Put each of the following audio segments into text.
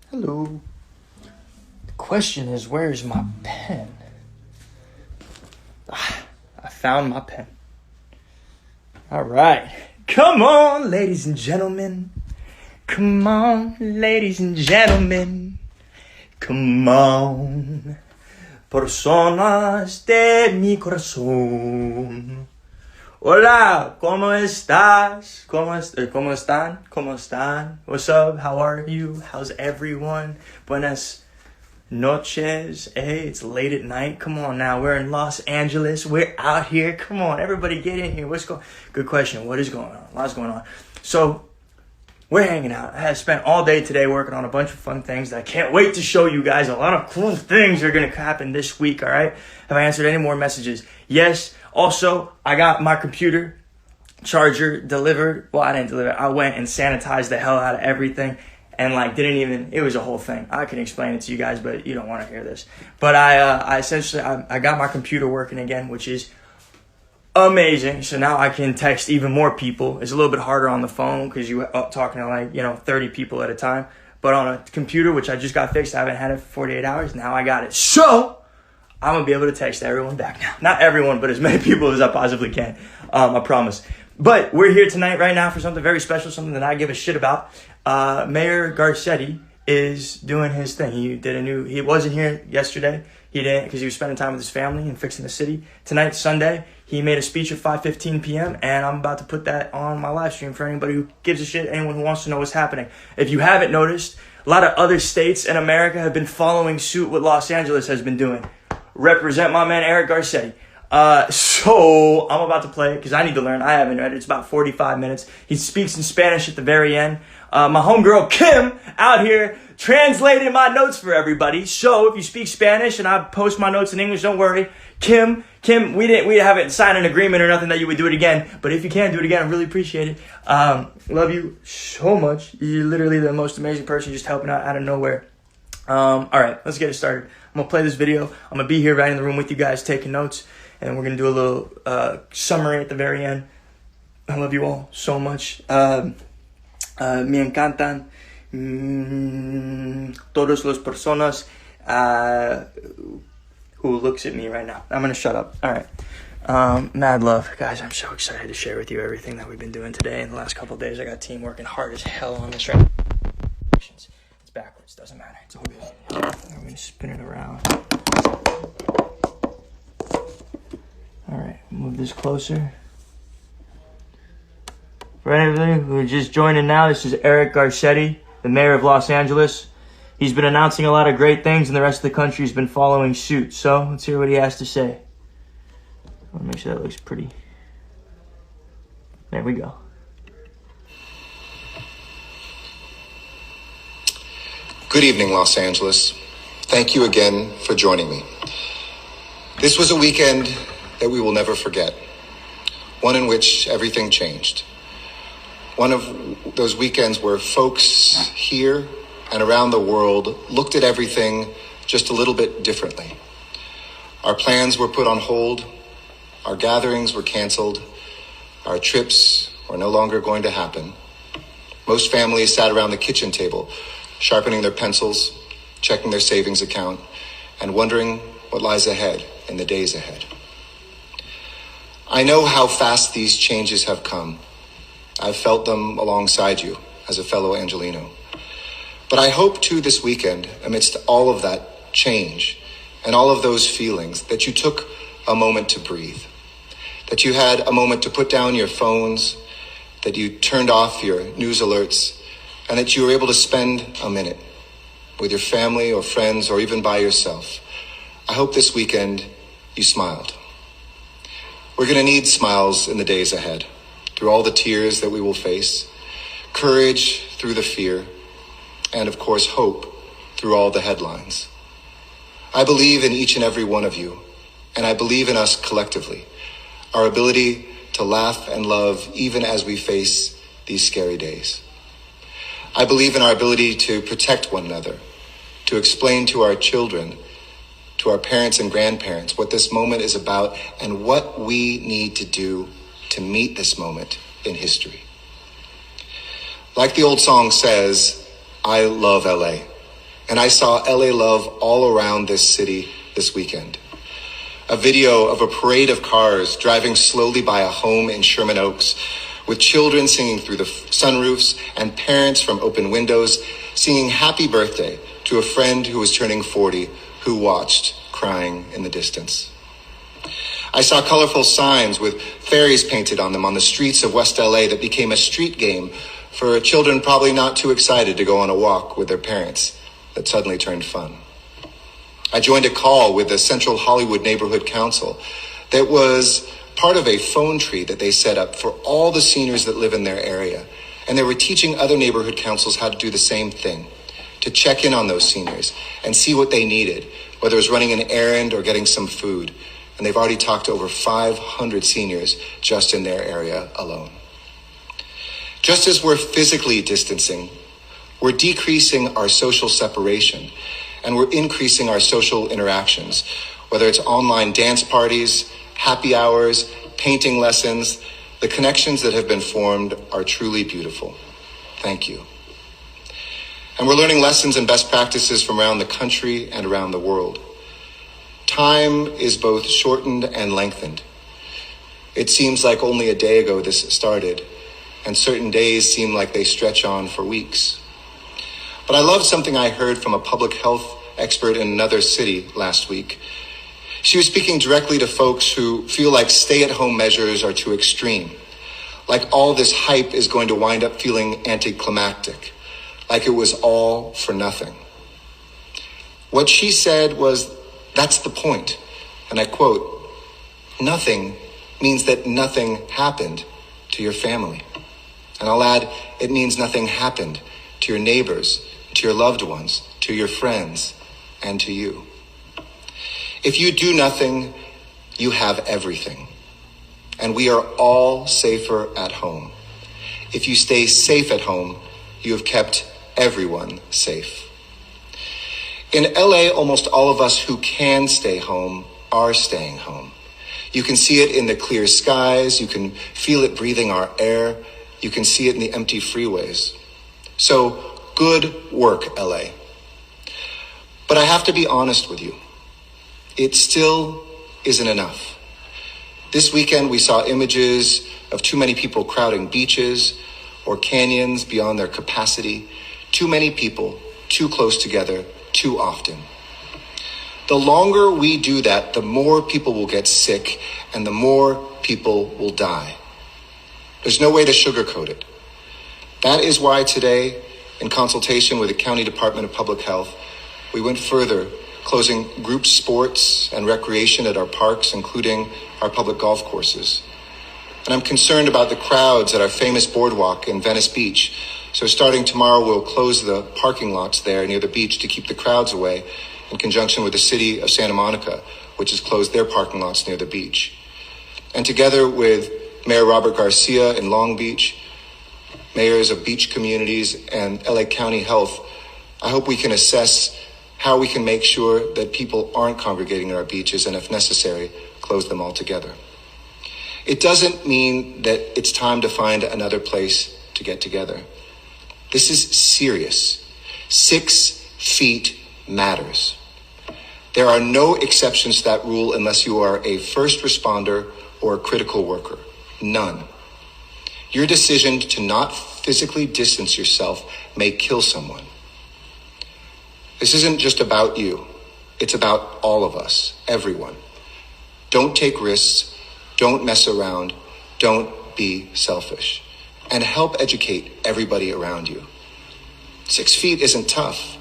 Hello. The question is, where's my pen? I found my pen. All right. Come on, ladies and gentlemen. Come on, ladies and gentlemen. Come on, personas de mi corazón. Hola, ¿cómo estás? ¿Cómo están? ¿Cómo están? What's up? How are you? How's everyone? Buenas noches. Hey, it's late at night. Come on now. We're in Los Angeles. We're out here. Come on, everybody get in here. Good question. What is going on? A lot's going on. So, we're hanging out. I have spent all day today working on a bunch of fun things that I can't wait to show you guys. A lot of cool things are going to happen this week, all right? Have I answered any more messages? Yes. Also, I got my computer charger delivered. Well, I didn't deliver it. I went and sanitized the hell out of everything and it was a whole thing. I can explain it to you guys, but you don't want to hear this. But I essentially got my computer working again, which is amazing. So now I can text even more people. It's a little bit harder on the phone because you're talking to 30 people at a time. But on a computer, which I just got fixed, I haven't had it for 48 hours. Now I got it. So I'm going to be able to text everyone back now. Not everyone, but as many people as I possibly can. I promise. But we're here tonight right now for something very special, something that I give a shit about. Mayor Garcetti is doing his thing. He wasn't here yesterday. He didn't because he was spending time with his family and fixing the city. Tonight, Sunday, he made a speech at 5:15 p.m. and I'm about to put that on my live stream for anybody who gives a shit, anyone who wants to know what's happening. If you haven't noticed, a lot of other states in America have been following suit what Los Angeles has been doing. Represent my man Eric Garcetti. So I'm about to play it because I need to learn. I haven't read it. It's about 45 minutes. He speaks in Spanish at the very end. My homegirl Kim out here translated my notes for everybody. So if you speak Spanish and I post my notes in English, don't worry. Kim, we haven't signed an agreement or nothing that you would do it again. But if you can do it again, I really appreciate it. Love you so much. You're literally the most amazing person, just helping out of nowhere. All right, let's get it started. I'm gonna play this video. I'm gonna be here right in the room with you guys taking notes, and we're gonna do a little summary at the very end. I love you all so much. Me encantan todos los personas who looks at me right now. I'm gonna shut up. All right. Mad love, guys. I'm so excited to share with you everything that we've been doing today in the last couple of days. I got a team working hard as hell on this right now. It's backwards, doesn't matter. It's all good. I'm gonna spin it around. All right, move this closer. For anybody who are just joining now, this is Eric Garcetti, the mayor of Los Angeles. He's been announcing a lot of great things, and the rest of the country's been following suit. So let's hear what he has to say. I want to make sure that looks pretty. There we go. Good evening, Los Angeles. Thank you again for joining me. This was a weekend that we will never forget. One in which everything changed. One of those weekends where folks here and around the world looked at everything just a little bit differently. Our plans were put on hold. Our gatherings were canceled. Our trips were no longer going to happen. Most families sat around the kitchen table, sharpening their pencils, checking their savings account, and wondering what lies ahead in the days ahead. I know how fast these changes have come. I've felt them alongside you as a fellow Angelino. But I hope too this weekend, amidst all of that change and all of those feelings, that you took a moment to breathe, that you had a moment to put down your phones, that you turned off your news alerts, and that you were able to spend a minute with your family or friends or even by yourself. I hope this weekend you smiled. We're going to need smiles in the days ahead, through all the tears that we will face, courage through the fear, and of course hope through all the headlines. I believe in each and every one of you, and I believe in us collectively, our ability to laugh and love even as we face these scary days. I believe in our ability to protect one another, to explain to our children, to our parents and grandparents what this moment is about and what we need to do to meet this moment in history. Like the old song says, I love LA. and I saw LA love all around this city this weekend. A video of a parade of cars driving slowly by a home in Sherman Oaks, with children singing through the sunroofs and parents from open windows singing happy birthday to a friend who was turning 40 who watched, crying in the distance. I saw colorful signs with fairies painted on them on the streets of West LA that became a street game for children probably not too excited to go on a walk with their parents that suddenly turned fun. I joined a call with the Central Hollywood Neighborhood Council that was part of a phone tree that they set up for all the seniors that live in their area. And they were teaching other neighborhood councils how to do the same thing, to check in on those seniors and see what they needed, whether it was running an errand or getting some food. And they've already talked to over 500 seniors just in their area alone. Just as we're physically distancing, we're decreasing our social separation and we're increasing our social interactions, whether it's online dance parties, happy hours, painting lessons. The connections that have been formed are truly beautiful. Thank you. And we're learning lessons and best practices from around the country and around the world. Time is both shortened and lengthened. It seems like only a day ago this started, and certain days seem like they stretch on for weeks. But I love something I heard from a public health expert in another city last week. She was speaking directly to folks who feel like stay-at-home measures are too extreme, like all this hype is going to wind up feeling anticlimactic, like it was all for nothing. What she said was, that's the point, and I quote, "Nothing means that nothing happened to your family." And I'll add, it means nothing happened to your neighbors, to your loved ones, to your friends, and to you. If you do nothing, you have everything. And we are all safer at home. If you stay safe at home, you have kept everyone safe. In LA, almost all of us who can stay home are staying home. You can see it in the clear skies. You can feel it breathing our air. You can see it in the empty freeways. So good work, LA. But I have to be honest with you. It still isn't enough. This weekend, we saw images of too many people crowding beaches or canyons beyond their capacity. Too many people, too close together, too often. The longer we do that, the more people will get sick and the more people will die. There's no way to sugarcoat it. That is why today, in consultation with the County Department of Public Health, we went further, closing group sports and recreation at our parks, including our public golf courses. And I'm concerned about the crowds at our famous boardwalk in Venice Beach. So starting tomorrow, we'll close the parking lots there near the beach to keep the crowds away, in conjunction with the city of Santa Monica, which has closed their parking lots near the beach. And together with Mayor Robert Garcia in Long Beach, mayors of beach communities, and LA County Health, I hope we can assess how we can make sure that people aren't congregating at our beaches and, if necessary, close them altogether. It doesn't mean that it's time to find another place to get together. This is serious. 6 feet matters. There are no exceptions to that rule unless you are a first responder or a critical worker. None. Your decision to not physically distance yourself may kill someone. This isn't just about you. It's about all of us, everyone. Don't take risks. Don't mess around. Don't be selfish. And help educate everybody around you. 6 feet isn't tough.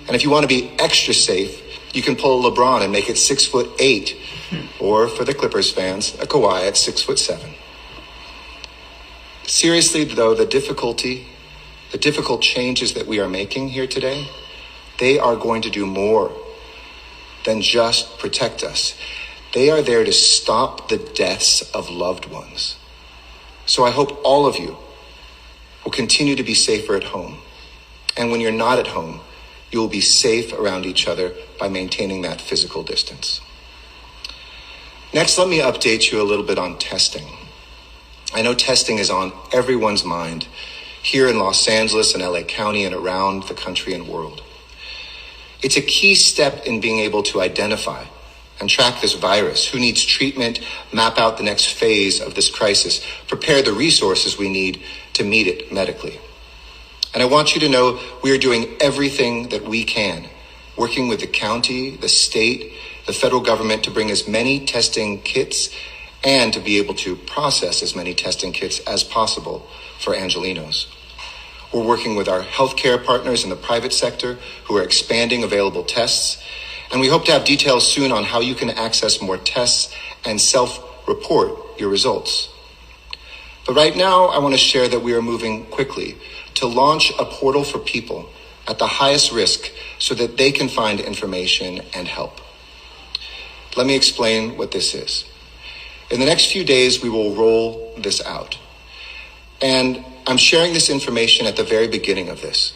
And if you want to be extra safe, you can pull a LeBron and make it 6'8", or for the Clippers fans, a Kawhi at 6'7". Seriously, though, the difficult changes that we are making here today, they are going to do more than just protect us. They are there to stop the deaths of loved ones. So I hope all of you will continue to be safer at home. And when you're not at home, you will be safe around each other by maintaining that physical distance. Next, let me update you a little bit on testing. I know testing is on everyone's mind here in Los Angeles and LA County and around the country and world. It's a key step in being able to identify and track this virus, who needs treatment, map out the next phase of this crisis, prepare the resources we need to meet it medically. And I want you to know we are doing everything that we can, working with the county, the state, the federal government to bring as many testing kits and to be able to process as many testing kits as possible for Angelenos. We're working with our healthcare partners in the private sector who are expanding available tests, and we hope to have details soon on how you can access more tests and self-report your results. But right now, I want to share that we are moving quickly to launch a portal for people at the highest risk so that they can find information and help. Let me explain what this is. In the next few days, we will roll this out. And I'm sharing this information at the very beginning of this,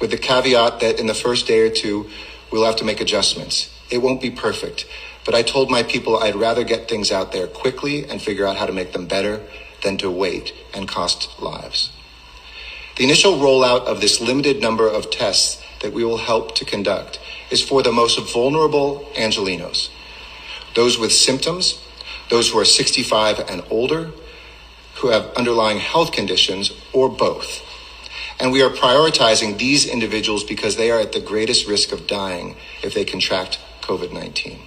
with the caveat that in the first day or two, we'll have to make adjustments. It won't be perfect, but I told my people I'd rather get things out there quickly and figure out how to make them better than to wait and cost lives. The initial rollout of this limited number of tests that we will help to conduct is for the most vulnerable Angelenos, those with symptoms, those who are 65 and older, who have underlying health conditions, or both. And we are prioritizing these individuals because they are at the greatest risk of dying if they contract COVID-19.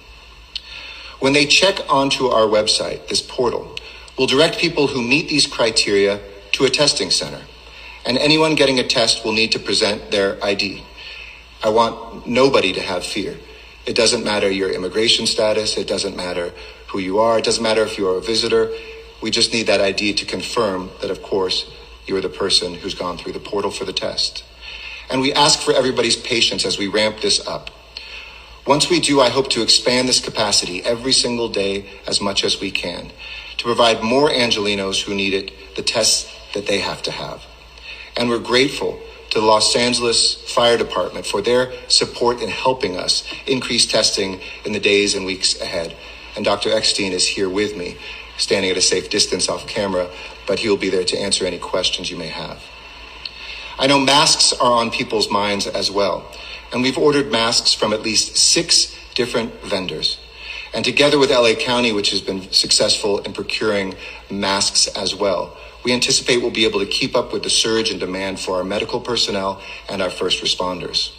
When they check onto our website, this portal, we'll direct people who meet these criteria to a testing center. And anyone getting a test will need to present their ID. I want nobody to have fear. It doesn't matter your immigration status. It doesn't matter who you are. It doesn't matter if you're a visitor. We just need that ID to confirm that, of course, you're the person who's gone through the portal for the test. And we ask for everybody's patience as we ramp this up. Once we do, I hope to expand this capacity every single day as much as we can to provide more Angelenos who need it the tests that they have to have. And we're grateful to the Los Angeles Fire Department for their support in helping us increase testing in the days and weeks ahead. And Dr. Eckstein is here with me, standing at a safe distance off camera, but he'll be there to answer any questions you may have. I know masks are on people's minds as well, and we've ordered masks from at least 6 different vendors. And together with LA County, which has been successful in procuring masks as well, we anticipate we'll be able to keep up with the surge in demand for our medical personnel and our first responders.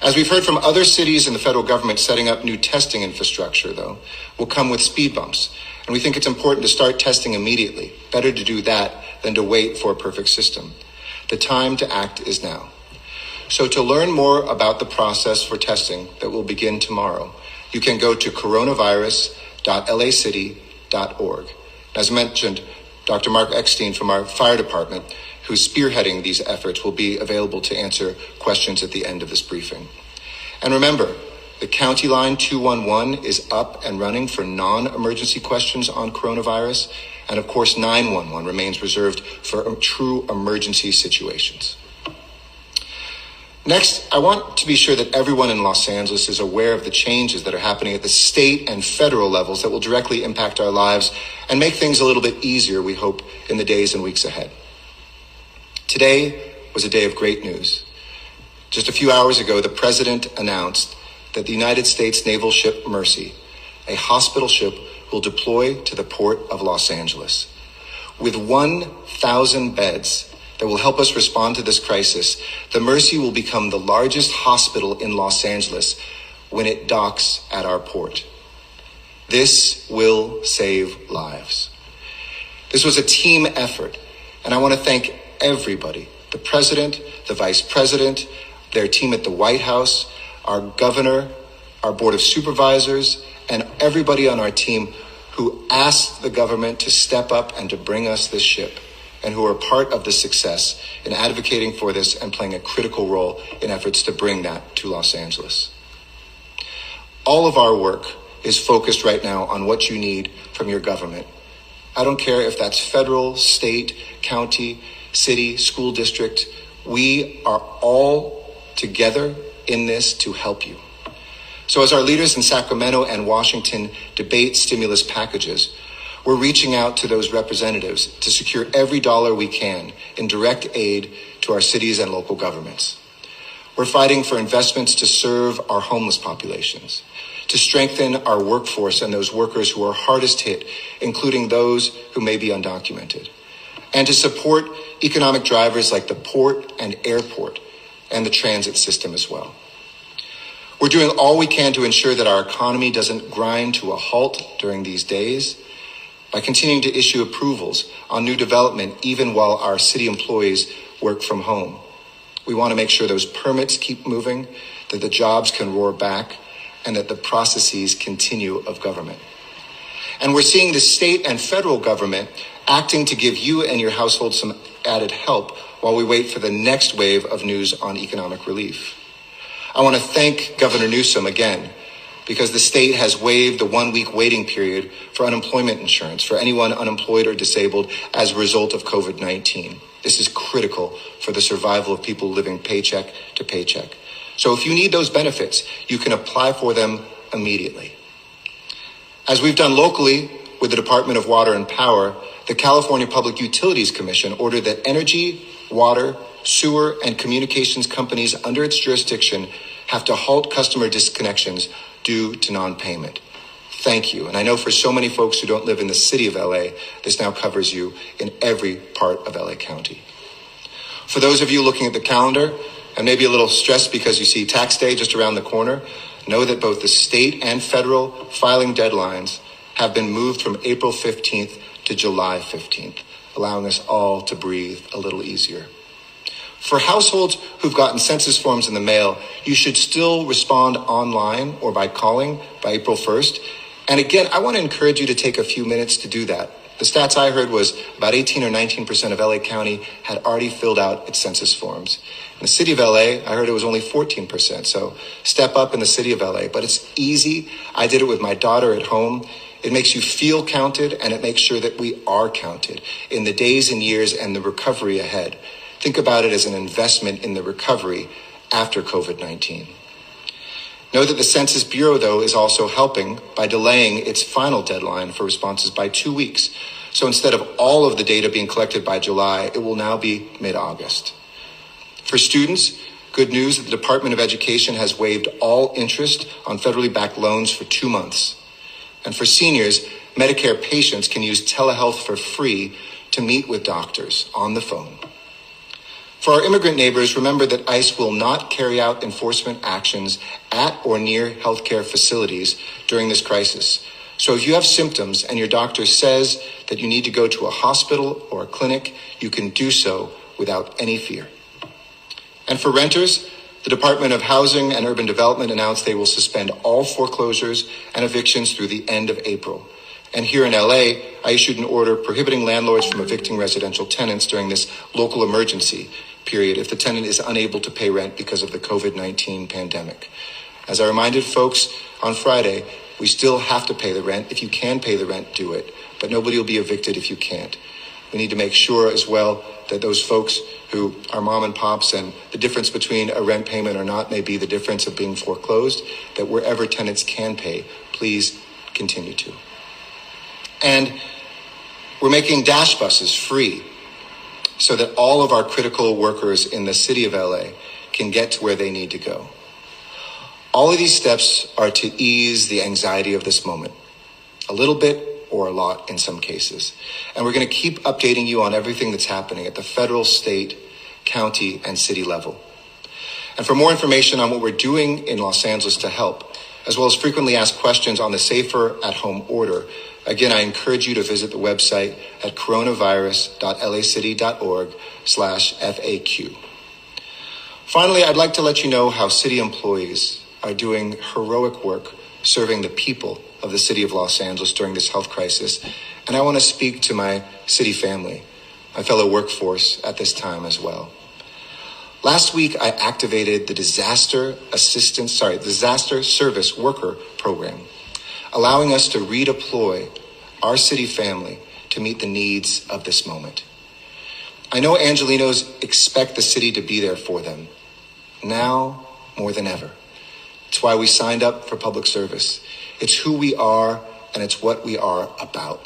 As we've heard from other cities and the federal government setting up new testing infrastructure, though, will come with speed bumps. And we think it's important to start testing immediately. Better to do that than to wait for a perfect system. The time to act is now. So to learn more about the process for testing that will begin tomorrow, you can go to coronavirus.lacity.org. As mentioned, Dr. Mark Eckstein from our fire department, who's spearheading these efforts, will be available to answer questions at the end of this briefing. And remember, the county line 211 is up and running for non-emergency questions on coronavirus. And of course, 911 remains reserved for true emergency situations. Next, I want to be sure that everyone in Los Angeles is aware of the changes that are happening at the state and federal levels that will directly impact our lives and make things a little bit easier, we hope, in the days and weeks ahead. Today was a day of great news. Just a few hours ago, the president announced that the United States naval ship Mercy, a hospital ship, will deploy to the port of Los Angeles. With 1,000 beds that will help us respond to this crisis, the Mercy will become the largest hospital in Los Angeles when it docks at our port. This will save lives. This was a team effort, and I want to thank everybody, the president, the vice president, their team at the White House, our governor, our board of supervisors, and everybody on our team who asked the government to step up and to bring us this ship, and who are part of the success in advocating for this and playing a critical role in efforts to bring that to Los Angeles. All of our work is focused right now on what you need from your government. I don't care if that's federal, state, county, city, school district. We are all together in this to help you. So as our leaders in Sacramento and Washington debate stimulus packages, we're reaching out to those representatives to secure every dollar we can in direct aid to our cities and local governments. We're fighting for investments to serve our homeless populations, to strengthen our workforce and those workers who are hardest hit, including those who may be undocumented, and to support economic drivers like the port and airport and the transit system as well. We're doing all we can to ensure that our economy doesn't grind to a halt during these days by continuing to issue approvals on new development even while our city employees work from home. We want to make sure those permits keep moving, that the jobs can roar back, and that the processes continue of government. And we're seeing the state and federal government acting to give you and your household some added help while we wait for the next wave of news on economic relief. I want to thank Governor Newsom again, because the state has waived the 1-week waiting period for unemployment insurance for anyone unemployed or disabled as a result of COVID-19. This is critical for the survival of people living paycheck to paycheck. So if you need those benefits, you can apply for them immediately. As we've done locally with the Department of Water and Power, the California Public Utilities Commission ordered that energy, water, sewer, and communications companies under its jurisdiction have to halt customer disconnections due to non-payment. Thank you. And I know for so many folks who don't live in the city of LA, this now covers you in every part of LA County. For those of you looking at the calendar and maybe a little stressed because you see tax day just around the corner, know that both the state and federal filing deadlines have been moved from April 15th to July 15th, allowing us all to breathe a little easier. For households who've gotten census forms in the mail, you should still respond online or by calling by April 1st. And again, I want to encourage you to take a few minutes to do that. The stats I heard was about 18 or 19% of LA County had already filled out its census forms. In the city of LA, I heard it was only 14%. So step up in the city of LA, but it's easy. I did it with my daughter at home. It makes you feel counted, and it makes sure that we are counted in the days and years and the recovery ahead. Think about it as an investment in the recovery after COVID-19. Know that the Census Bureau, though, is also helping by delaying its final deadline for responses by 2 weeks. So instead of all of the data being collected by July, it will now be mid-August. For students, good news that the Department of Education has waived all interest on federally backed loans for 2 months. And for seniors, Medicare patients can use telehealth for free to meet with doctors on the phone. For our immigrant neighbors, remember that ICE will not carry out enforcement actions at or near healthcare facilities during this crisis. So if you have symptoms and your doctor says that you need to go to a hospital or a clinic, you can do so without any fear. And for renters, the Department of Housing and Urban Development announced they will suspend all foreclosures and evictions through the end of April. And here in LA, I issued an order prohibiting landlords from evicting residential tenants during this local emergency period if the tenant is unable to pay rent because of the COVID-19 pandemic. As I reminded folks on Friday, we still have to pay the rent. If you can pay the rent, do it. But nobody will be evicted if you can't. We need to make sure as well that those folks who are mom and pops, and the difference between a rent payment or not may be the difference of being foreclosed, that wherever tenants can pay, please continue to. And we're making dash buses free so that all of our critical workers in the city of LA can get to where they need to go. All of these steps are to ease the anxiety of this moment, a little bit or a lot in some cases. And we're going to keep updating you on everything that's happening at the federal, state, county, and city level. And for more information on what we're doing in Los Angeles to help, as well as frequently asked questions on the Safer at Home order, again, I encourage you to visit the website at coronavirus.lacity.org/FAQ. Finally, I'd like to let you know how city employees are doing heroic work serving the people of the city of Los Angeles during this health crisis. And I want to speak to my city family, my fellow workforce at this time as well. Last week, I activated the Disaster Service Worker Program, allowing us to redeploy our city family to meet the needs of this moment. I know Angelinos expect the city to be there for them, now more than ever. It's why we signed up for public service. It's who we are, and it's what we are about.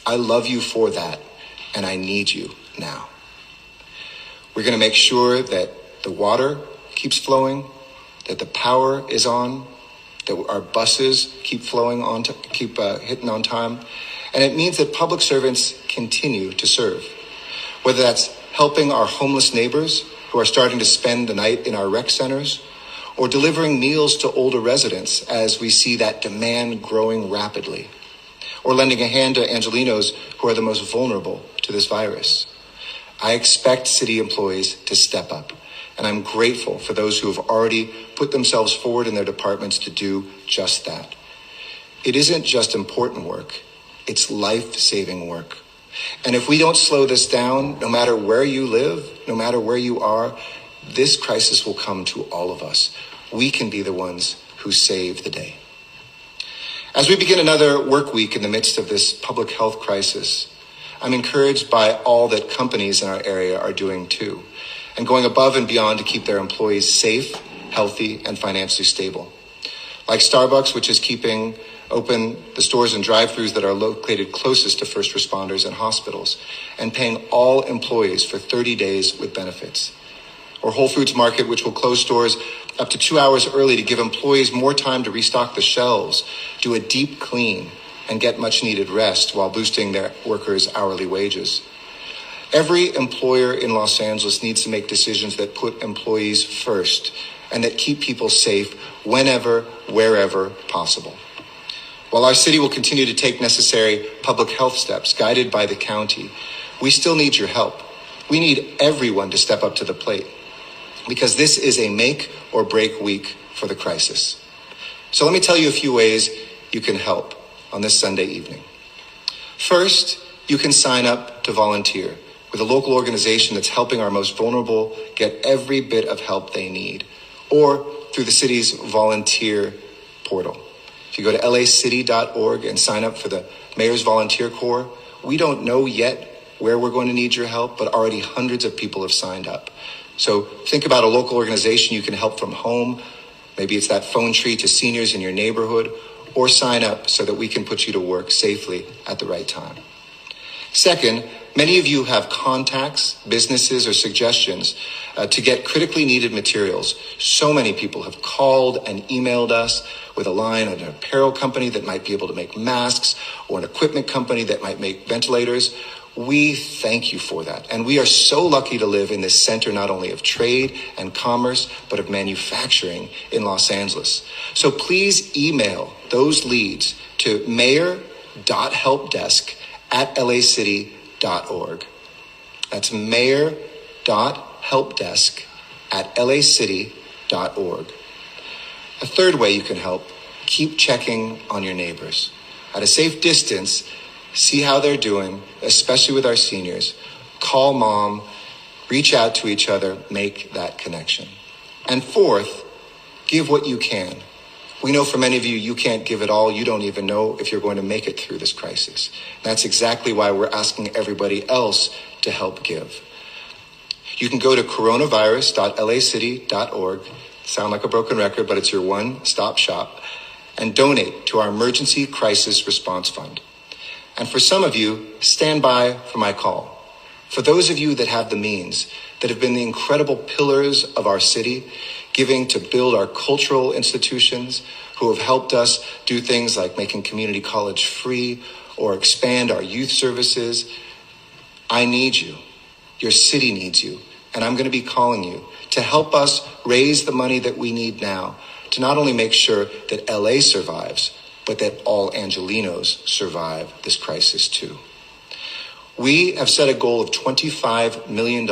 I love you for that, and I need you now. We're going to make sure that the water keeps flowing, that the power is on, that our buses keep flowing on, keep hitting on time. And it means that public servants continue to serve, whether that's helping our homeless neighbors who are starting to spend the night in our rec centers, or delivering meals to older residents as we see that demand growing rapidly, or lending a hand to Angelenos who are the most vulnerable to this virus. I expect city employees to step up, and I'm grateful for those who have already put themselves forward in their departments to do just that. It isn't just important work, it's life-saving work. And if we don't slow this down, no matter where you live, no matter where you are, this crisis will come to all of us. We can be the ones who save the day. As we begin another work week in the midst of this public health crisis, I'm encouraged by all that companies in our area are doing too, and going above and beyond to keep their employees safe, healthy, and financially stable. Like Starbucks, which is keeping open the stores and drive-thrus that are located closest to first responders and hospitals, and paying all employees for 30 days with benefits. Or Whole Foods Market, which will close stores up to 2 hours early to give employees more time to restock the shelves, do a deep clean, and get much needed rest while boosting their workers' hourly wages. Every employer in Los Angeles needs to make decisions that put employees first and that keep people safe whenever, wherever possible. While our city will continue to take necessary public health steps guided by the county, we still need your help. We need everyone to step up to the plate, because this is a make or break week for the crisis. So let me tell you a few ways you can help on this Sunday evening. First, you can sign up to volunteer with a local organization that's helping our most vulnerable get every bit of help they need, or through the city's volunteer portal. If you go to lacity.org and sign up for the Mayor's Volunteer Corps, we don't know yet where we're going to need your help, but already hundreds of people have signed up. So think about a local organization you can help from home. Maybe it's that phone tree to seniors in your neighborhood, or sign up so that we can put you to work safely at the right time. Second, many of you have contacts, businesses, or suggestions to get critically needed materials. So many people have called and emailed us with a line on an apparel company that might be able to make masks, or an equipment company that might make ventilators. We thank you for that. And we are so lucky to live in this center not only of trade and commerce, but of manufacturing in Los Angeles. So please email those leads to mayor.helpdesk@lacity.org. That's mayor.helpdesk@lacity.org. A third way you can help, keep checking on your neighbors. At a safe distance, see how they're doing, especially with our seniors. Call mom, reach out to each other, make that connection. And fourth, give what you can. We know for many of you, you can't give it all. You don't even know if you're going to make it through this crisis. That's exactly why we're asking everybody else to help give. You can go to coronavirus.lacity.org. Sound like a broken record, but it's your one-stop shop, and donate to our Emergency Crisis Response Fund. And for some of you, stand by for my call. For those of you that have the means, that have been the incredible pillars of our city, giving to build our cultural institutions, who have helped us do things like making community college free or expand our youth services, I need you. Your city needs you. And I'm going to be calling you to help us raise the money that we need now to not only make sure that LA survives, but that all Angelenos survive this crisis too. We have set a goal of $25 million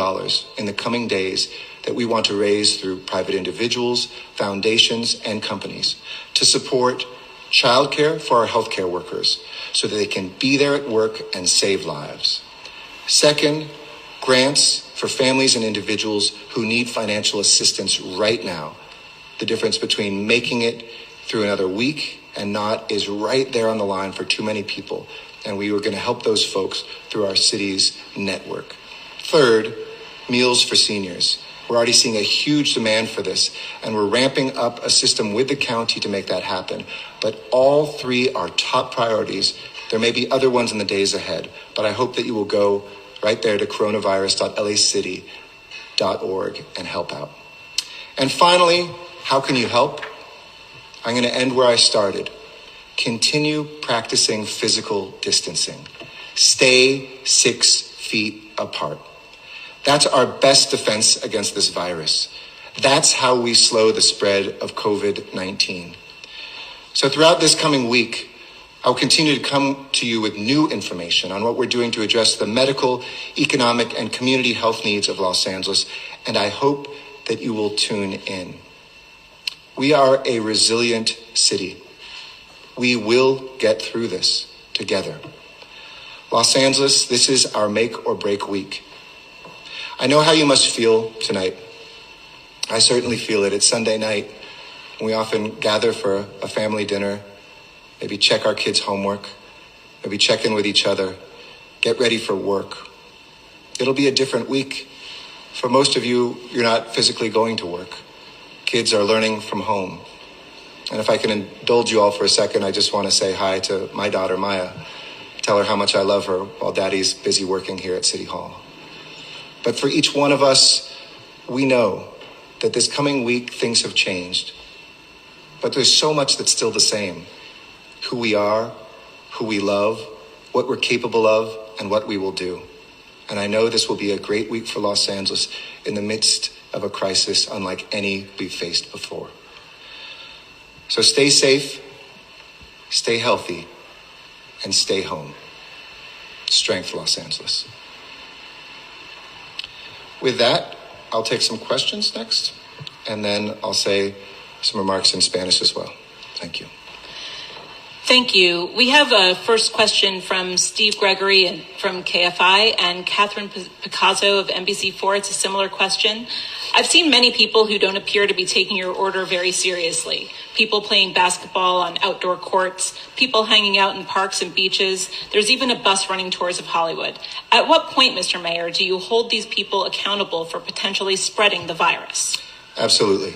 in the coming days that we want to raise through private individuals, foundations, and companies to support childcare for our healthcare workers so that they can be there at work and save lives. Second, grants for families and individuals who need financial assistance right now. The difference between making it through another week and not is right there on the line for too many people. And we were going to help those folks through our city's network. Third, meals for seniors. We're already seeing a huge demand for this, and we're ramping up a system with the county to make that happen. But all three are top priorities. There may be other ones in the days ahead, but I hope that you will go right there to coronavirus.lacity.org and help out. And finally, how can you help? I'm going to end where I started. Continue practicing physical distancing. Stay 6 feet apart. That's our best defense against this virus. That's how we slow the spread of COVID-19. So throughout this coming week, I'll continue to come to you with new information on what we're doing to address the medical, economic, and community health needs of Los Angeles, and I hope that you will tune in. We are a resilient city. We will get through this together. Los Angeles, this is our make or break week. I know how you must feel tonight. I certainly feel it. It's Sunday night. We often gather for a family dinner, maybe check our kids' homework, maybe check in with each other, get ready for work. It'll be a different week. For most of you, you're not physically going to work. Kids are learning from home. And if I can indulge you all for a second, I just want to say hi to my daughter, Maya. Tell her how much I love her while Daddy's busy working here at City Hall. But for each one of us, we know that this coming week, things have changed. But there's so much that's still the same. Who we are, who we love, what we're capable of, and what we will do. And I know this will be a great week for Los Angeles in the midst of a crisis unlike any we've faced before. So stay safe, stay healthy, and stay home. Strength, Los Angeles. With that, I'll take some questions next, and then I'll say some remarks in Spanish as well. Thank you. Thank you. We have a first question from Steve Gregory from KFI and Catherine Picasso of NBC4. It's a similar question. I've seen many people who don't appear to be taking your order very seriously. People playing basketball on outdoor courts, people hanging out in parks and beaches. There's even a bus running tours of Hollywood. At what point, Mr. Mayor, do you hold these people accountable for potentially spreading the virus? Absolutely.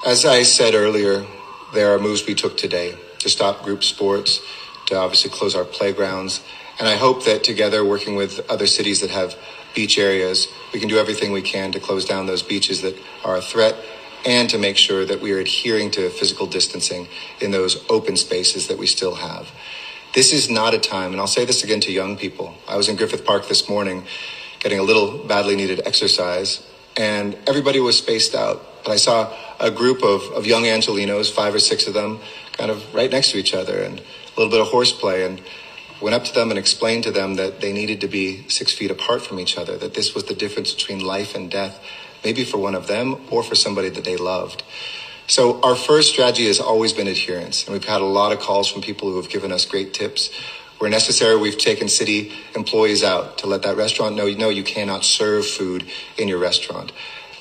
As I said earlier, there are moves we took today to stop group sports, to obviously close our playgrounds. And I hope that together, working with other cities that have beach areas, we can do everything we can to close down those beaches that are a threat and to make sure that we are adhering to physical distancing in those open spaces that we still have. This is not a time, and I'll say this again to young people. I was in Griffith Park this morning getting a little badly needed exercise, and everybody was spaced out. But I saw a group of young Angelenos, 5 or 6 of them, kind of right next to each other, and a little bit of horseplay, and went up to them and explained to them that they needed to be 6 feet apart from each other, that this was the difference between life and death, maybe for one of them or for somebody that they loved. So our first strategy has always been adherence, and we've had a lot of calls from people who have given us great tips. Where necessary, we've taken city employees out to let that restaurant know, you cannot serve food in your restaurant.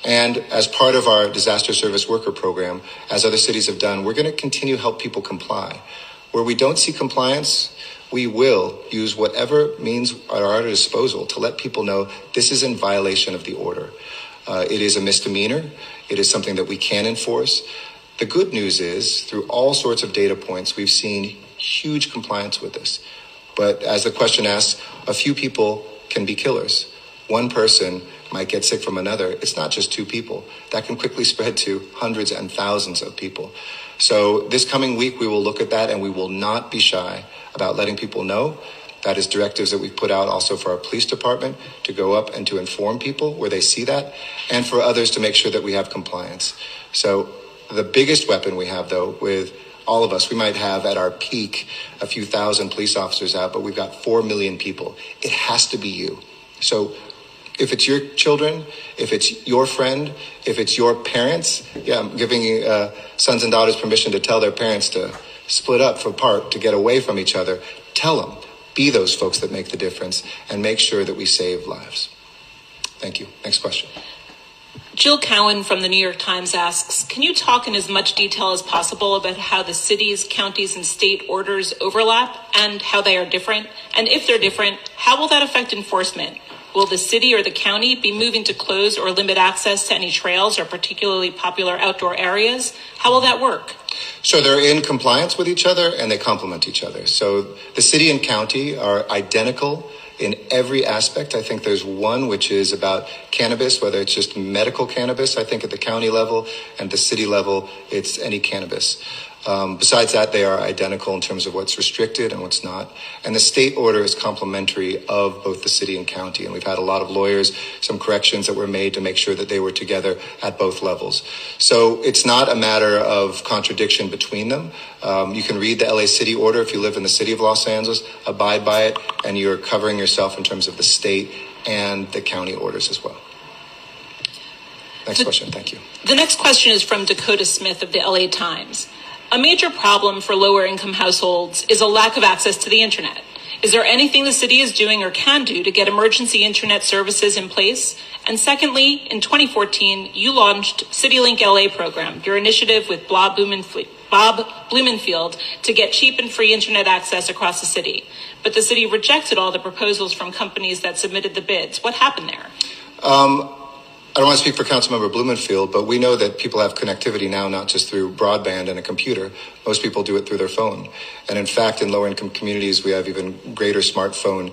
And as part of our disaster service worker program, as other cities have done, we're going to continue to help people comply. Where we don't see compliance, we will use whatever means at our disposal to let people know this is in violation of the order. It is a misdemeanor. It is something that we can enforce. The good news is, through all sorts of data points, we've seen huge compliance with this. But as the question asks, a few people can be killers. One person might get sick from another. It's not just 2 people. That can quickly spread to hundreds and thousands of people. So this coming week, we will look at that, and we will not be shy about letting people know. That is directives that we've put out also for our police department to go up and to inform people where they see that, and for others to make sure that we have compliance. So the biggest weapon we have, though, with all of us, we might have at our peak a few thousand police officers out, but we've got 4 million people. It has to be you. So if it's your children, if it's your friend, if it's your parents, I'm giving sons and daughters permission to tell their parents to split up, apart, to get away from each other. Tell them. Be those folks that make the difference and make sure that we save lives. Thank you. Next question. Jill Cowan from the New York Times asks, can you talk in as much detail as possible about how the cities, counties, and state orders overlap and how they are different? And if they're different, how will that affect enforcement? Will the city or the county be moving to close or limit access to any trails or particularly popular outdoor areas? How will that work? So they're in compliance with each other and they complement each other. So the city and county are identical in every aspect. I think there's one which is about cannabis, whether it's just medical cannabis, I think at the county level, and the city level, it's any cannabis. Besides that, they are identical in terms of what's restricted and what's not. And the state order is complementary of both the city and county. And we've had a lot of lawyers, some corrections that were made to make sure that they were together at both levels. So it's not a matter of contradiction between them. You can read the LA City order if you live in the city of Los Angeles, abide by it, and you're covering yourself in terms of the state and the county orders as well. Next question. Thank you. The next question is from Dakota Smith of the LA Times. A major problem for lower income households is a lack of access to the internet. Is there anything the city is doing or can do to get emergency internet services in place? And secondly, in 2014, you launched CityLink LA program, your initiative with Bob Blumenfield to get cheap and free internet access across the city. But the city rejected all the proposals from companies that submitted the bids. What happened there? I don't want to speak for Councilmember Blumenfield, but we know that people have connectivity now, not just through broadband and a computer. Most people do it through their phone. And in fact, in lower income communities, we have even greater smartphone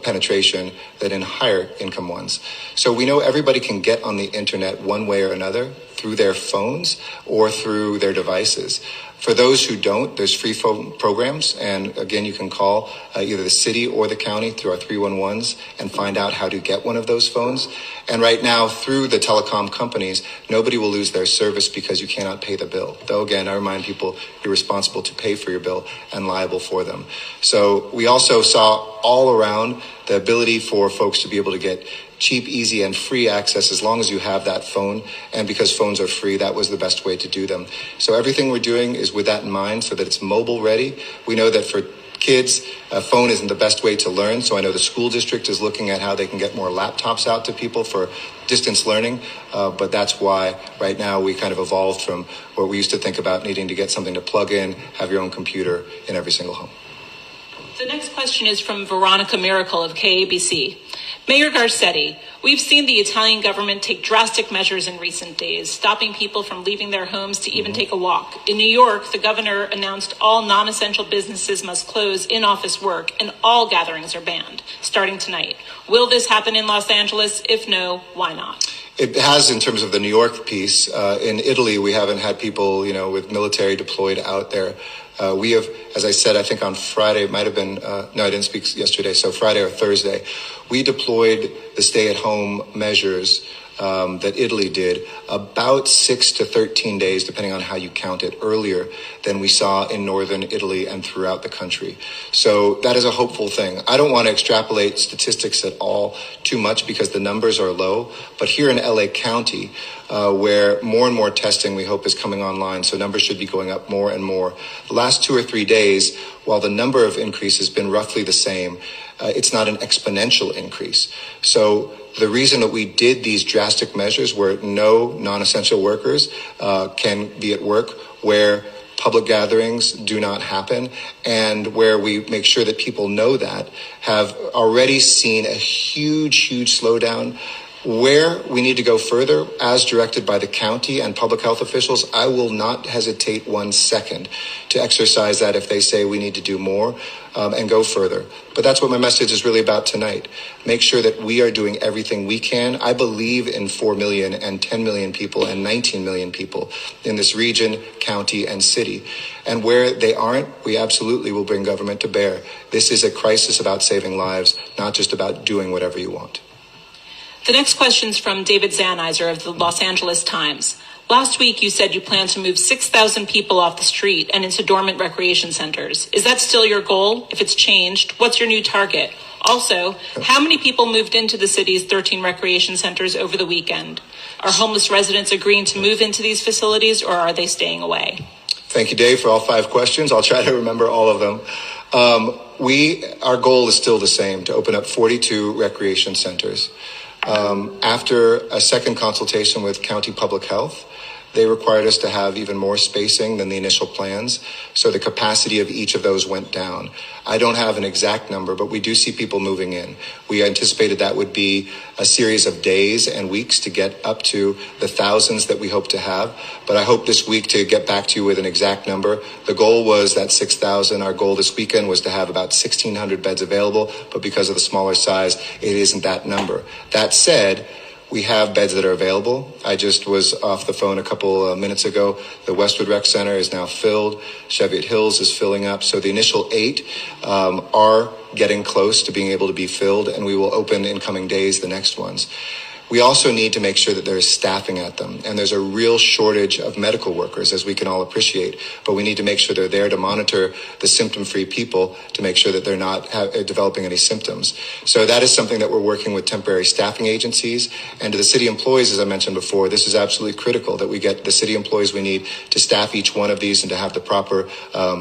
penetration than in higher income ones. So we know everybody can get on the internet one way or another through their phones or through their devices. For those who don't, there's free phone programs. And again, you can call either the city or the county through our 311s and find out how to get one of those phones. And right now, through the telecom companies, nobody will lose their service because you cannot pay the bill. Though, again, I remind people you're responsible to pay for your bill and liable for them. So we also saw all around the ability for folks to be able to get cheap, easy, and free access as long as you have that phone. And because phones are free, that was the best way to do them. So everything we're doing is with that in mind so that it's mobile ready. We know that for kids, a phone isn't the best way to learn. So I know the school district is looking at how they can get more laptops out to people for distance learning. But that's why right now we kind of evolved from what we used to think about needing to get something to plug in, have your own computer in every single home. The next question is from Veronica Miracle of KABC. Mayor Garcetti, we've seen the Italian government take drastic measures in recent days, stopping people from leaving their homes to even take a walk. In New York, the governor announced all non-essential businesses must close in-office work and all gatherings are banned, starting tonight. Will this happen in Los Angeles? If no, why not? It has in terms of the New York piece. In Italy, we haven't had people, with military deployed out there. We have, as I said, I think on Friday, it might have been, no, I didn't speak yesterday, so Friday or Thursday, we deployed the stay-at-home measures that Italy did about 6 to 13 days, depending on how you count it, earlier than we saw in northern Italy and throughout the country. So that is a hopeful thing. I don't want to extrapolate statistics at all too much because the numbers are low. But here in LA County, where more and more testing we hope is coming online, so numbers should be going up more and more. The last 2 or 3 days, while the number of increase has been roughly the same, it's not an exponential increase. So the reason that we did these drastic measures where no non-essential workers can be at work, where public gatherings do not happen, and where we make sure that people know that, have already seen a huge slowdown. Where we need to go further, as directed by the county and public health officials, I will not hesitate 1 second to exercise that if they say we need to do more and go further. But that's what my message is really about tonight. Make sure that we are doing everything we can. I believe in 4 million and 10 million people and 19 million people in this region, county, and city. And where they aren't, we absolutely will bring government to bear. This is a crisis about saving lives, not just about doing whatever you want. The next question is from David Zanizer of the Los Angeles Times. Last week, you said you plan to move 6,000 people off the street and into dormant recreation centers. Is that still your goal? If it's changed, what's your new target? Also, how many people moved into the city's 13 recreation centers over the weekend? Are homeless residents agreeing to move into these facilities, or are they staying away? Thank you, Dave, for all 5 questions. I'll try to remember all of them. Our goal is still the same, to open up 42 recreation centers. After a second consultation with County Public Health, they required us to have even more spacing than the initial plans. So the capacity of each of those went down. I don't have an exact number, but we do see people moving in. We anticipated that would be a series of days and weeks to get up to the thousands that we hope to have. But I hope this week to get back to you with an exact number. The goal was that 6,000. Our goal this weekend was to have about 1,600 beds available, but because of the smaller size, it isn't that number. That said, we have beds that are available. I just was off the phone a couple minutes ago. The Westwood Rec Center is now filled. Cheviot Hills is filling up. So the initial 8 are getting close to being able to be filled, and we will open in coming days the next ones. We also need to make sure that there is staffing at them, and there's a real shortage of medical workers, as we can all appreciate, but we need to make sure they're there to monitor the symptom-free people to make sure that they're not developing any symptoms. So that is something that we're working with temporary staffing agencies, and to the city employees, as I mentioned before, this is absolutely critical that we get the city employees we need to staff each one of these and to have the proper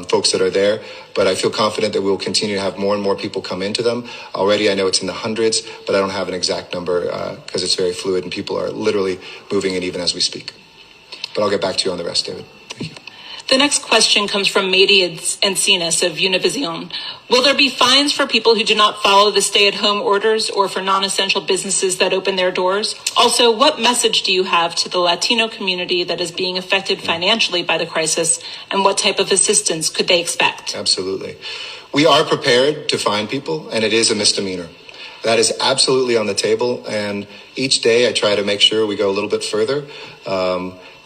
folks that are there. But I feel confident that we will continue to have more and more people come into them. Already I know it's in the hundreds, but I don't have an exact number because it's very fluid and people are literally moving in even as we speak. But I'll get back to you on the rest, David. Thank you. The next question comes from Mady Encinas of Univision. Will there be fines for people who do not follow the stay-at-home orders or for non-essential businesses that open their doors? Also, what message do you have to the Latino community that is being affected financially by the crisis, and what type of assistance could they expect? Absolutely. We are prepared to fine people, and it is a misdemeanor. That is absolutely on the table, and each day I try to make sure we go a little bit further.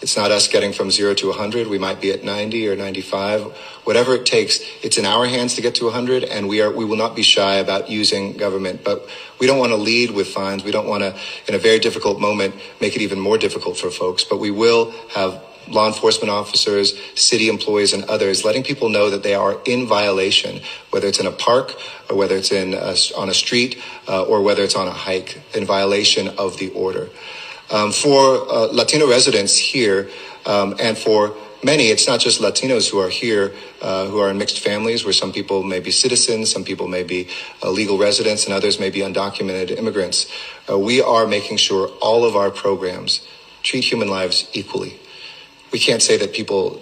It's not us getting from 0 to 100. We might be at 90 or 95, whatever it takes. It's in our hands to get to 100, and we will not be shy about using government. But we don't want to lead with fines. We don't want to, in a very difficult moment, make it even more difficult for folks. But we will have law enforcement officers, city employees, and others letting people know that they are in violation, whether it's in a park or whether it's on a street or whether it's on a hike, in violation of the order. For Latino residents here, and for many, it's not just Latinos who are here, who are in mixed families, where some people may be citizens, some people may be legal residents, and others may be undocumented immigrants. We are making sure all of our programs treat human lives equally. We can't say that people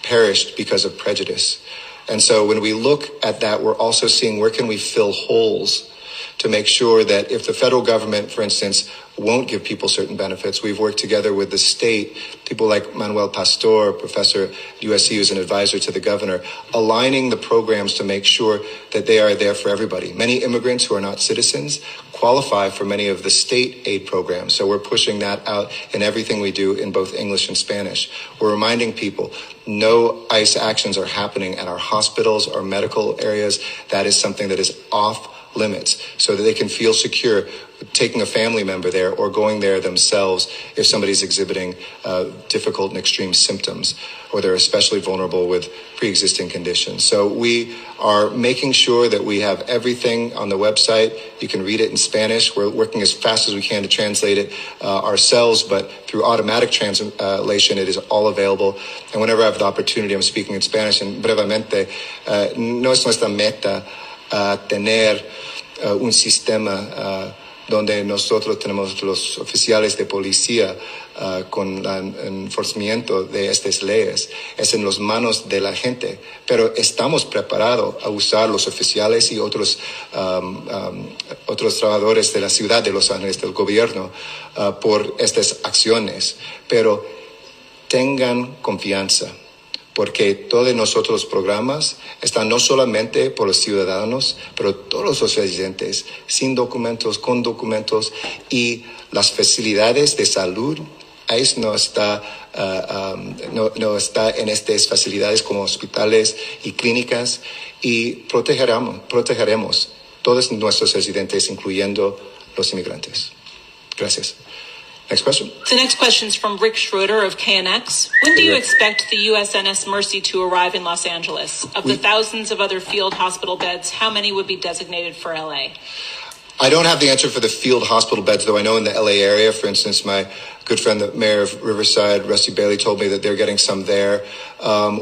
perished because of prejudice. And so when we look at that, we're also seeing where can we fill holes to make sure that if the federal government, for instance, won't give people certain benefits, we've worked together with the state, people like Manuel Pastor, professor at USC, who's an advisor to the governor, aligning the programs to make sure that they are there for everybody. Many immigrants who are not citizens qualify for many of the state aid programs. So we're pushing that out in everything we do in both English and Spanish. We're reminding people no ICE actions are happening at our hospitals or medical areas. That is something that is off limits, so that they can feel secure taking a family member there or going there themselves if somebody's exhibiting difficult and extreme symptoms, or they're especially vulnerable with pre-existing conditions. So we are making sure that we have everything on the website. You can read it in Spanish. We're working as fast as we can to translate it ourselves, but through automatic translation, it is all available. And whenever I have the opportunity, I'm speaking in Spanish. And brevemente, no es nuestra meta tener un sistema donde nosotros tenemos los oficiales de policía con el enforcamiento de estas leyes. Es en las manos de la gente, pero estamos preparados a usar los oficiales y otros trabajadores de la ciudad de Los Ángeles, del gobierno, por estas acciones. Pero tengan confianza, porque todos nosotros los programas están no solamente por los ciudadanos, pero todos los residentes, sin documentos, con documentos, y las facilidades de salud. ICE no está en estas facilidades como hospitales y clínicas, y protegeremos todos nuestros residentes, incluyendo los inmigrantes. Gracias. Next question. The next question is from Rick Schroeder of KNX. When do you expect the USNS Mercy to arrive in Los Angeles? Of the thousands of other field hospital beds, how many would be designated for LA? I don't have the answer for the field hospital beds, though I know in the LA area, for instance, my good friend, the mayor of Riverside, Rusty Bailey, told me that they're getting some there.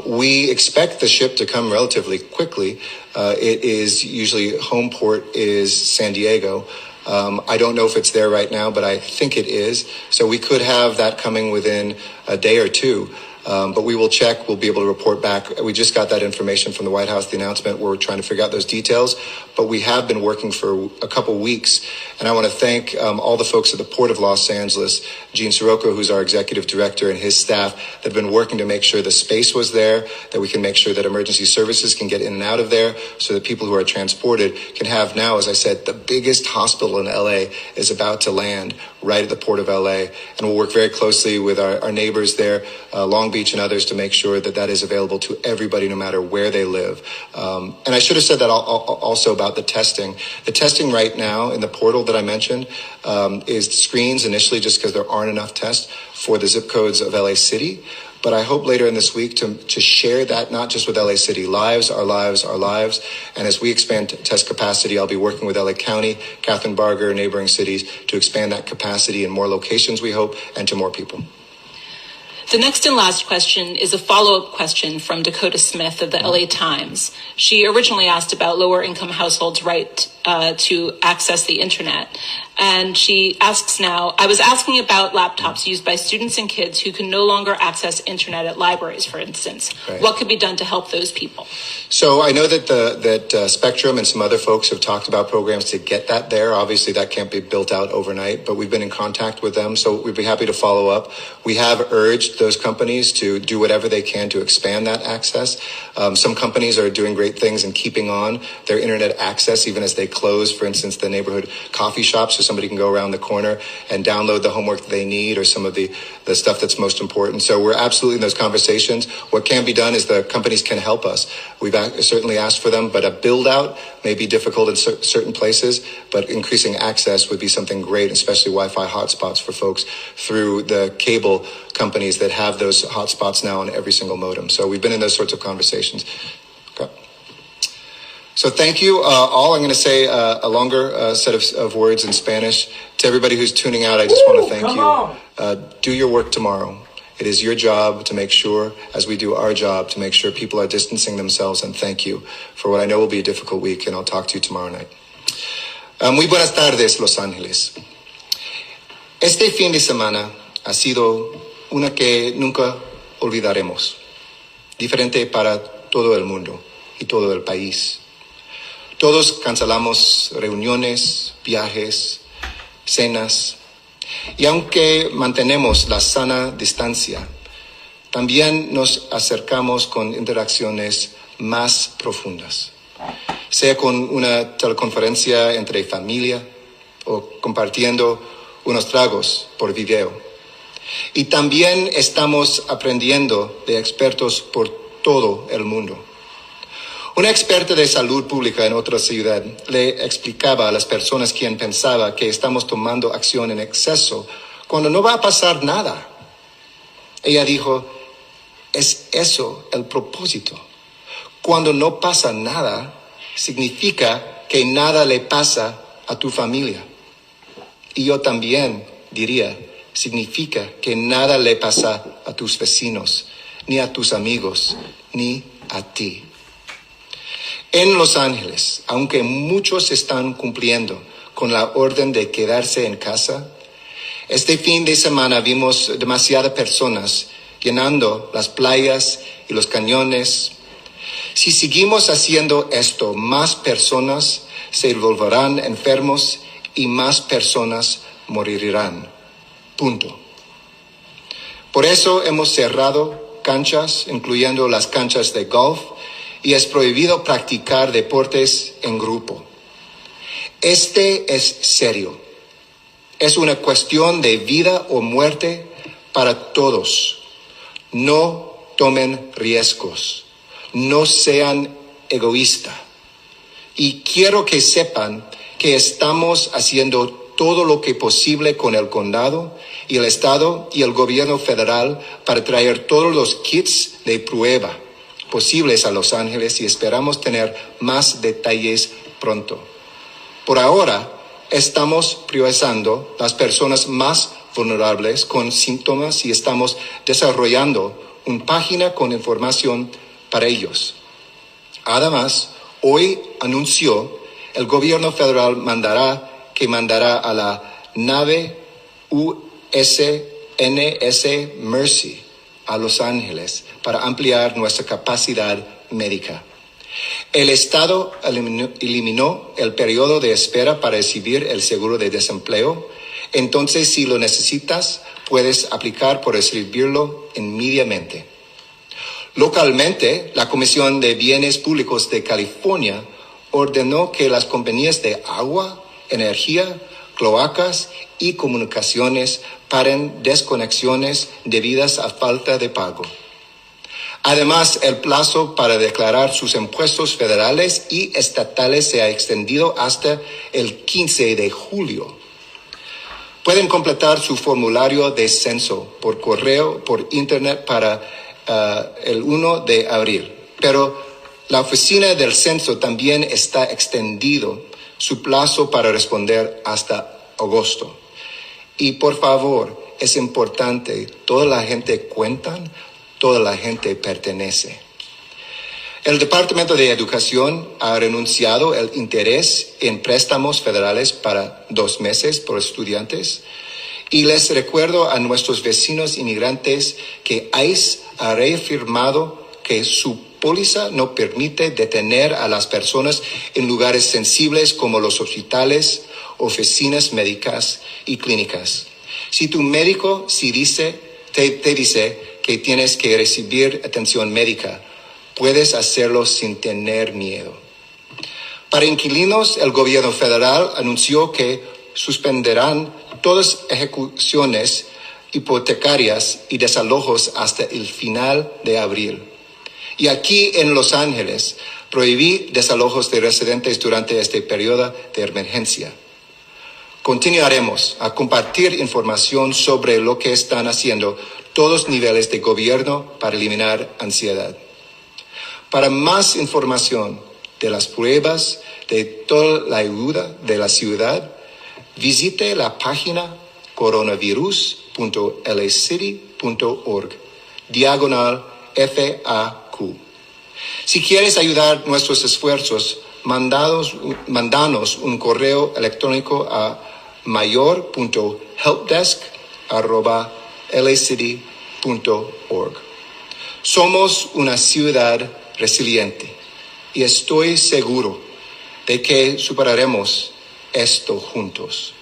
We expect the ship to come relatively quickly. It is usually home port is San Diego. I don't know if it's there right now, but I think it is. So we could have that coming within a day or two. But we will check. We'll be able to report back. We just got that information from the White House, the announcement. We're trying to figure out those details. But we have been working for a couple weeks. And I want to thank all the folks at the Port of Los Angeles, Gene Sirocco, who's our executive director, and his staff that have been working to make sure the space was there, that we can make sure that emergency services can get in and out of there so that people who are transported can have now, as I said, the biggest hospital in LA is about to land right at the Port of LA. And we'll work very closely with our neighbors there, Long Beach and others, to make sure that that is available to everybody no matter where they live. And I should have said that also about the testing. The testing right now in the portal that I mentioned is screens initially just because there aren't enough tests for the zip codes of LA City. But I hope later in this week to share that not just with LA City. Lives are lives are lives. And as we expand test capacity, I'll be working with LA County, Catherine Barger, neighboring cities to expand that capacity in more locations, we hope, and to more people. The next and last question is a follow-up question from Dakota Smith of the LA Times. She originally asked about lower-income households' right to access the internet. And she asks now, I was asking about laptops used by students and kids who can no longer access internet at libraries, for instance. Right. What could be done to help those people? So I know that Spectrum and some other folks have talked about programs to get that there. Obviously, that can't be built out overnight, but we've been in contact with them. So we'd be happy to follow up. We have urged those companies to do whatever they can to expand that access. Some companies are doing great things and keeping on their internet access, even as they close, for instance, the neighborhood coffee shops, so somebody can go around the corner and download the homework that they need or some of the stuff that's most important. So we're absolutely in those conversations. What can be done is the companies can help us. We've certainly asked for them, but a build out may be difficult in certain places, but increasing access would be something great, especially Wi-Fi hotspots for folks through the cable companies that have those hotspots now on every single modem. So we've been in those sorts of conversations. Okay. So thank you all. I'm going to say a longer set of words in Spanish. To everybody who's tuning out, I just want to thank you. Do your work tomorrow. It is your job to make sure, as we do our job, to make sure people are distancing themselves. And thank you for what I know will be a difficult week. And I'll talk to you tomorrow night. Muy buenas tardes, Los Ángeles. Este fin de semana ha sido una que nunca olvidaremos. Diferente para todo el mundo y todo el país. Todos cancelamos reuniones, viajes, cenas. Y aunque mantenemos la sana distancia, también nos acercamos con interacciones más profundas, sea con una teleconferencia entre familia o compartiendo unos tragos por video. Y también estamos aprendiendo de expertos por todo el mundo. Una experta de salud pública en otra ciudad le explicaba a las personas quien pensaba que estamos tomando acción en exceso cuando no va a pasar nada. Ella dijo, es eso el propósito. Cuando no pasa nada, significa que nada le pasa a tu familia. Y yo también diría, significa que nada le pasa a tus vecinos, ni a tus amigos, ni a ti. En Los Ángeles, aunque muchos están cumpliendo con la orden de quedarse en casa, este fin de semana vimos demasiadas personas llenando las playas y los cañones. Si seguimos haciendo esto, más personas se volverán enfermos y más personas morirán. Punto. Por eso hemos cerrado canchas, incluyendo las canchas de golf, y es prohibido practicar deportes en grupo. Este es serio. Es una cuestión de vida o muerte para todos. No tomen riesgos. No sean egoístas. Y quiero que sepan que estamos haciendo todo lo que posible con el condado y el estado y el gobierno federal para traer todos los kits de prueba posibles a Los Ángeles y esperamos tener más detalles pronto. Por ahora, estamos priorizando las personas más vulnerables con síntomas y estamos desarrollando una página con información para ellos. Además, hoy anunció el gobierno federal mandará que mandará a la nave USNS Mercy a Los Ángeles para ampliar nuestra capacidad médica. El Estado eliminó el periodo de espera para recibir el seguro de desempleo. Entonces, si lo necesitas, puedes aplicar por recibirlo inmediatamente. Localmente, la Comisión de Bienes Públicos de California ordenó que las compañías de agua, energía, cloacas y comunicaciones paren desconexiones debidas a falta de pago. Además, el plazo para declarar sus impuestos federales y estatales se ha extendido hasta el 15 de julio. Pueden completar su formulario de censo por correo, por internet para el 1 de abril. Pero la oficina del censo también está extendido su plazo para responder hasta agosto. Y por favor, es importante, toda la gente cuenta, toda la gente pertenece. El Departamento de Educación ha renunciado el interés en préstamos federales para 2 meses por estudiantes. Y les recuerdo a nuestros vecinos inmigrantes que ICE ha reafirmado que su póliza no permite detener a las personas en lugares sensibles como los hospitales, oficinas médicas y clínicas. Si tu médico te dice que tienes que recibir atención médica, puedes hacerlo sin tener miedo. Para inquilinos, el gobierno federal anunció que suspenderán todas ejecuciones hipotecarias y desalojos hasta el final de abril. Y aquí en Los Ángeles, prohibí desalojos de residentes durante este periodo de emergencia. Continuaremos a compartir información sobre lo que están haciendo todos los niveles de gobierno para eliminar ansiedad. Para más información de las pruebas, de toda la ayuda de la ciudad, visite la página coronavirus.lacity.org/FAQ. Si quieres ayudar nuestros esfuerzos, mandanos un correo electrónico a mayor.helpdesk@lacity.org. Somos una ciudad resiliente y estoy seguro de que superaremos esto juntos.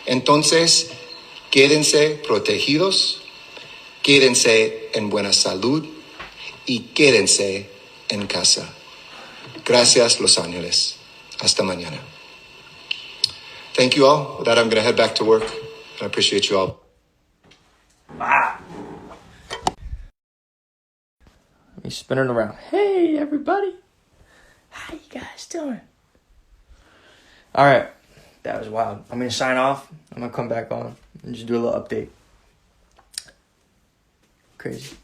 Entonces, quédense protegidos, quédense en buena salud y quédense en casa. Gracias, Los Ángeles. Hasta mañana. Thank you all. With that, I'm going to head back to work. I appreciate you all. Let me spin it around. Hey, everybody. How you guys doing? All right. That was wild. I'm going to sign off. I'm going to come back on and just do a little update. Crazy.